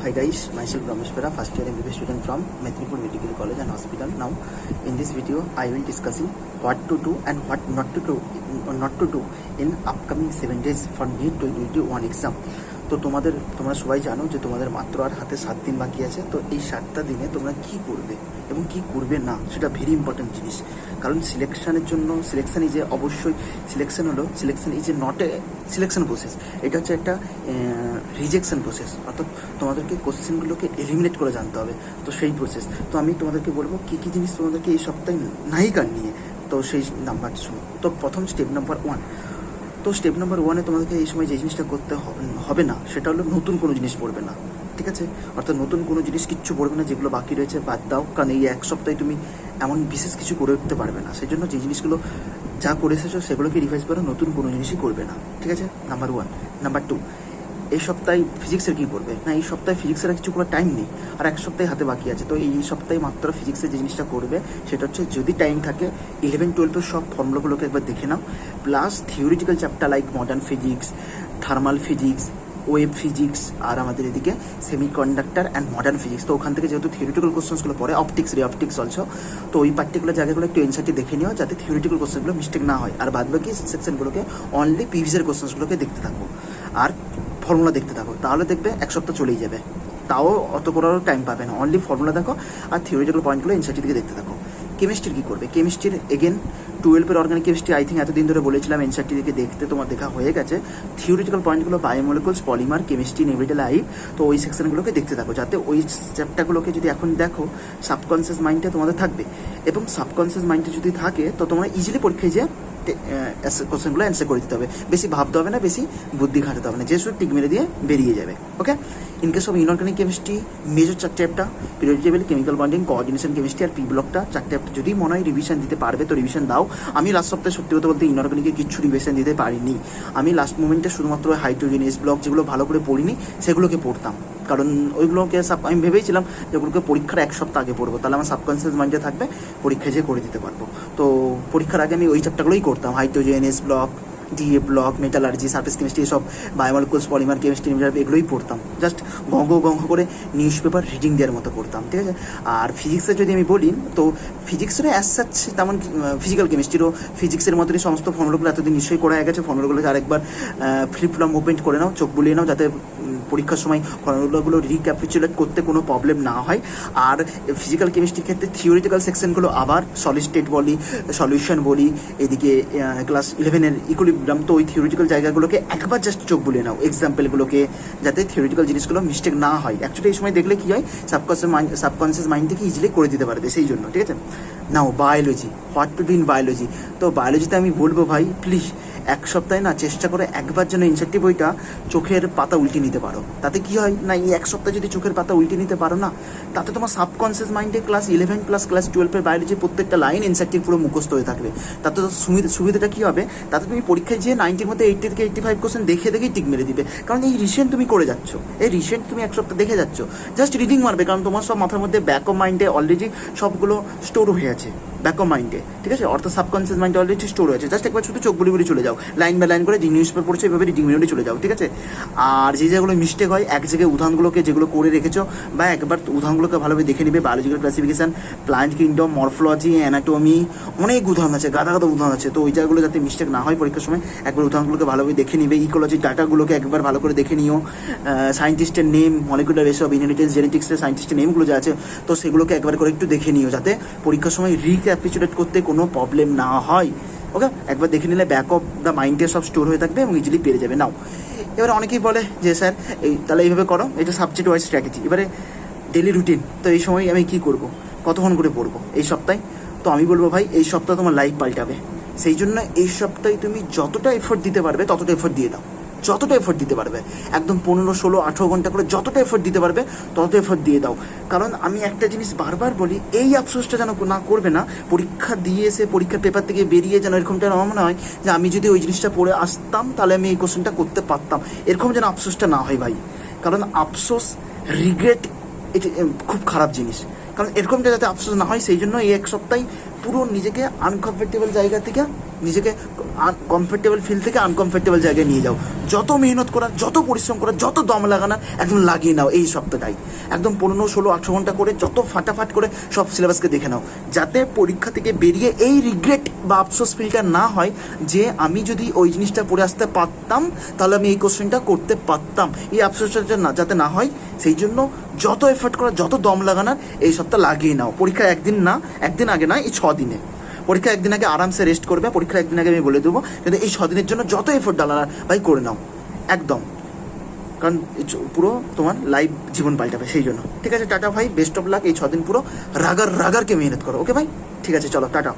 Hi guys, myself Ramesh Pera, first year MBBS student from Medinipur Medical College and Hospital. Now, in this video, I will discussing what to do and what not to do in upcoming 7 days for NEET 2021 exam. তো তোমরা সবাই জানো যে তোমাদের মাত্র আর হাতে 7 দিন বাকি আছে। তো এই 7টা দিনে তোমরা কি করবে এবং কি করবে না সেটা ভেরি ইম্পর্টেন্ট জিনিস। কারণ সিলেকশনের জন্য সিলেকশন ইজ এ অবশ্যই selection is a not a selection process, এটা হচ্ছে একটা রিজেকশন প্রসেস। অর্থাৎ তোমাদেরকে কোশ্চেনগুলোকে এলিমিনেট করে জানতে হবে, তো সেই প্রসেস। তো আমি তোমাদেরকে বলবো কী কী জিনিস তোমাদেরকে এই সপ্তাহে নাই কার নিয়ে, তো সেই নাম্বার শুনো। তো প্রথম স্টেপ নাম্বার 1, তো স্টেপ নাম্বার 1-এ তোমাদেরকে এই সময় যে জিনিসটা করতে হবে না সেটা হলো নতুন কোনো জিনিস পড়বে না, ঠিক আছে? অর্থাৎ নতুন কোনো জিনিস কিচ্ছু পড়বে না, যেগুলো বাকি রয়েছে বাদ দাও। কারণ এই এক সপ্তাহে তুমি এমন বিশেষ কিছু করে উঠতে পারবে না, সেই জন্য যে জিনিসগুলো যা করে এসেছো সেগুলোকে রিভাইজ করো, নতুন কোনো জিনিসই করবে না, ঠিক আছে? নাম্বার 1। নাম্বার 2, এই সপ্তাহে ফিজিক্সের কী করবে না, এই সপ্তাহে ফিজিক্সের কিছু করার টাইম নেই, আর এক সপ্তাহে হাতে বাকি আছে। তো এই সপ্তাহে মাত্র ফিজিক্সের যে জিনিসটা করবে সেটা হচ্ছে, যদি টাইম থাকে 11-12 সব ফর্মুলাগুলোকে একবার দেখে নাও, plus theoretical chapter like modern physics, thermal physics, wave physics, আর আমাদের এদিকে সেমিকন্ডাক্টর অ্যান্ড মডার্ন ফিজিক্স। তো ওখান থেকে যেহেতু থিওরিটিক্যাল কোশ্চেন্সগুলো পড়ে, অপটিক্স অলসো, তো ওই পার্টিকুলার জায়গাগুলো একটু এনসাইটে দেখে নিও যাতে থিওরিটিক্যাল কোশ্চেনগুলো মিস্টেক না হয়। আর বাদবাকি সেকশনগুলোকে অনলি প্রিভিয়াসের কোশ্চেন্সগুলোকে দেখতে থাকো আর ফর্মুলা দেখতে থাকো, তাহলে দেখবে এক সপ্তাহ চলেই যাবে, তাও অত করারও টাইম পাবে না। অনলি ফর্মুলা দেখো আর থিওরিটিক্যাল পয়েন্টগুলো এনসাইটের দিকে দেখতে থাকো। কেমিস্ট্রির কী করবে? কেমিস্ট্রির এগেন 12-এর অর্গানিক কেমিস্ট্রি আই থিঙ্ক এতদিন ধরে বলেছিলাম এনসাইটের দিকে দেখতে, তোমার দেখা হয়ে গেছে। থিওরিটিক্যাল পয়েন্টগুলো বায়োমলিকুলস, পলিমার, কেমিস্ট্রি, নেভিটাল লাইফ, তো ওই সেকশনগুলোকে দেখতে থাকো, যাতে ওই চ্যাপ্টারগুলোকে যদি এখন দেখো সাবকনসিয়াস মাইন্ডে তোমাদের থাকবে, এবং সাবকনসিয়াস মাইন্ডে যদি থাকে তো তোমরা ইজিলি পরীক্ষায় যে কোশ্চেনগুলো অ্যান্সার করে দিতে হবে, বেশি ভাবতে হবে না, বেশি বুদ্ধি খাটাতে হবে না, যে শুধু টিক মেরে দিয়ে বেরিয়ে যাবে। Okay, in case of inorganic chemistry major 4 chapter, periodic table, chemical bonding, coordination chemistry আর পি ব্লকটা 4 চ্যাপ্টার। যদি মনে হয় রিভিশন দিতে পারবে তো রিভিশন দাও। আমি লাস্ট সপ্তাহে সত্যি কথা বলতে ইনঅর্গানিকে কিছু রিভিশন দিতে পারিনি, আমি লাস্ট মোমেন্টে শুধুমাত্র হাইড্রোজেন, এস ব্লক যেগুলো ভালো করে পড়িনি সেগুলোকে পড়তাম, কারণ ওইগুলোকে আমি ভেবেছিলাম যে ওগুলোকে পরীক্ষার 1 সপ্তাহ আগে পড়বো, তাহলে আমার সাবকনসিয়াস মাইন্ডে থাকবে, পরীক্ষায় যেয়ে করে দিতে পারবো। তো পরীক্ষার আগে আমি ওই চ্যাপ্টারগুলোই করতাম, hydrogen, S block, DA block, metallurgy, surface chemistry, সব বায়োমলিকুলস, পলিমার কেমিস্ট্রি, এগুলোই পড়তাম। জাস্ট গঙ্গ করে নিউজ পেপার রিডিং দেওয়ার মতো পড়তাম, ঠিক আছে? আর ফিজিক্সের যদি আমি বলি, তো ফিজিক্সেরও অ্যাজ সাচ তেমন, ফিজিক্যাল কেমিস্ট্রিরও ফিজিক্সের মতোই সমস্ত ফর্মুলাগুলো এতদিন নিশ্চয়ই করা হয়ে গেছে। ফর্মুলাগুলোকে আরেকবার ফ্লিপ-ফ্লপ মুভমেন্ট করে নাও, চোখ বুলিয়ে নাও, যাতে পরীক্ষার সময় ফর্মুলাগুলো রিক্যাপিচুলেট করতে কোনো প্রবলেম না হয়। আর ফিজিক্যাল কেমিস্ট্রির ক্ষেত্রে থিওরিটিক্যাল সেকশনগুলো আবার সলিড স্টেট বলি, সলিউশন বলি, এদিকে ক্লাস 11-এর ইকুইলিব্রিয়াম, তো ওই থিওরিটিক্যাল জায়গাগুলোকে একবার জাস্ট চোখ বুলিয়ে নাও, এক্সাম্পলগুলোকে, যাতে থিওরিটিক্যাল জিনিসগুলো মিস্টেক না হয়। অ্যাকচুয়ালি এই সময় দেখলে কী হয়, সাবকনসিয়াস মাইন্ড থেকে ইজিলি করে দিতে পারবে, সেই জন্য, ঠিক আছে? Now biology, what to do in biology. তো বায়োলজিতে আমি বলবো ভাই প্লিজ 1 সপ্তাহে না চেষ্টা করে একবার যেন ইনসেক্টিভ বইটা চোখের পাতা উল্টে নিতে পারো। তাতে কি হয় না, এই 1 সপ্তাহে যদি চোখের পাতা উল্টে নিতে পারো না, তাতে তোমার সাবকনসিয়াস মাইন্ডে ক্লাস 11 প্লাস ক্লাস 12-এর বায়োলজি প্রত্যেকটা লাইন ইনসেক্টিভ পুরো মুখস্থ হয়ে থাকবে। তাতে তো সুবিধাটা কী হবে, তাতে তুমি পরীক্ষায় যেয়ে 90-র মধ্যে 80 থেকে 85 কোশ্চেন দেখেই টিক মেরে দিবে, কারণ এই রিসেন্ট তুমি করে যাচ্ছ, এই রিসেন্ট তুমি 1 সপ্তাহ দেখে যাচ্ছ, জাস্ট রিডিং মারবে, কারণ তোমার সব মাথার মধ্যে ব্যাক অফ মাইন্ডে অলরেডি সবগুলো স্টোর হয়ে আছে, ব্যাক অফ মাইন্ডে, ঠিক আছে? অর্থাৎ সাবকনসিয়াস মাইন্ডে অলরেডি স্টোর হয়েছে, জাস্ট একবার শুধু চোখ বুলি চলে যাও, লাইন বাই লাইন করে যে নিউজ পেপার পড়ছে এইভাবে রিডিং মেরে চলে যাও, ঠিক আছে? আর যে জায়গাগুলো মিস্টেক হয়, এক জায়গায় উদাহরণগুলোকে যেগুলো করে রেখেছো, বা একবার উদাহরণগুলোকে ভালোভাবে দেখে নিবে, biological classification, plant kingdom, morphology, anatomy, অনেক উদাহরণ আছে, গাদা উদাহরণ আছে। তো ওই জায়গাগুলো যাতে মিস্টেক না হয় পরীক্ষার সময়, একবার উদাহরণগুলোকে ভালোভাবে দেখে নিবে, ইকোলজি ডাটাগুলোকে একবার ভালো করে দেখে নিও, সায়েন্টিস্টের name, molecular base of inheritance, জেনেটিক্সের সায়েন্টিস্টের নেমগুলো যা আছে, তো সেগুলোকে একবার করে একটু দেখে নিও, যাতে পরীক্ষার সময় রিক্যাপিচুলেট করতে কোনো প্রবলেম না হয়। ওকে, একবার দেখে নিলে ব্যাক অফ দ্য মাইন্ডে সব স্টোর হয়ে থাকবে এবং ইজিলি পেরে যাবে। নাও এবার অনেকেই বলে যে স্যার তাহলে এইভাবে করো, এটা সাবজেক্ট ওয়াইজ স্ট্র্যাটেজি। এবারে ডেলি রুটিন, তো এই সময় আমি কী করবো, কতক্ষণ করে পড়বো এই সপ্তাহে? তো আমি বলবো ভাই এই সপ্তাহে তোমার লাইফ পাল্টাবে, সেই জন্য এই সপ্তাহে তুমি যতটা এফোর্ট দিতে পারবে ততটা এফোর্ট দিয়ে দাও, যতটা এফোর্ট দিতে পারবে, একদম 15, 16, 18 ঘন্টা করে যতটা এফোর্ট দিতে পারবে তত এফোর্ট দিয়ে দাও। কারণ আমি একটা জিনিস বারবার বলি, এই আফসোসটা যেন না করবে না, পরীক্ষা দিয়ে এসে পরীক্ষার পেপার থেকে বেরিয়ে যেন এরকমটা আমার মনে হয় যে আমি যদি ওই জিনিসটা পড়ে আসতাম তাহলে আমি এই কোশ্চেনটা করতে পারতাম, এরকম যেন আফসোসটা না হয় ভাই। কারণ আফসোস, রিগ্রেট, এটা খুব খারাপ জিনিস, কারণ এরকমটা যাতে আফসোস না হয় সেই জন্য এই 1 সপ্তাহে পুরো নিজেকে আনকমফর্টেবল জায়গা থেকে নিজেকে কমফোর্টেবল ফিল থেকে আনকমফোর্টেবল জায়গায় নিয়ে যাও। যত মেহনত করা, যত পরিশ্রম করা, যত দম লাগানো একদম লাগিয়ে নাও এই সপ্তাহটাই। একদম 15, 16, 18 ঘন্টা করে যত ফাটাফাট করে সব সিলেবাসকে দেখে নাও, যাতে পরীক্ষা থেকে বেরিয়ে এই রিগ্রেট বা আফসোস ফিলটা না হয় যে আমি যদি ওই জিনিসটা পড়ে আসতে পারতাম তাহলে আমি এই কোশ্চেনটা করতে পারতাম। এই আফসোসটা যাতে না হয় সেই জন্য যত এফোর্ট করা, যত দম লাগানোর এই সপ্তাহ লাগিয়ে নাও। পরীক্ষা একদিন আগে না, এই 6 দিনে। পরীক্ষা একদিন আগে আরামসে রেস্ট করবে, পরীক্ষা একদিন আগে আমি বলে দেবো, কিন্তু এই 6 দিনের জন্য যত এফোর্ট ডালার ভাই করে নাও একদম, কারণ পুরো তোমার লাইফ জীবন পাল্টাবে সেই জন্য। ঠিক আছে, টাটা ভাই, বেস্ট অফ লাক। এই 6 দিন পুরো রাগারকে মেহনত করো। ওকে ভাই, ঠিক আছে, চলো টাটা।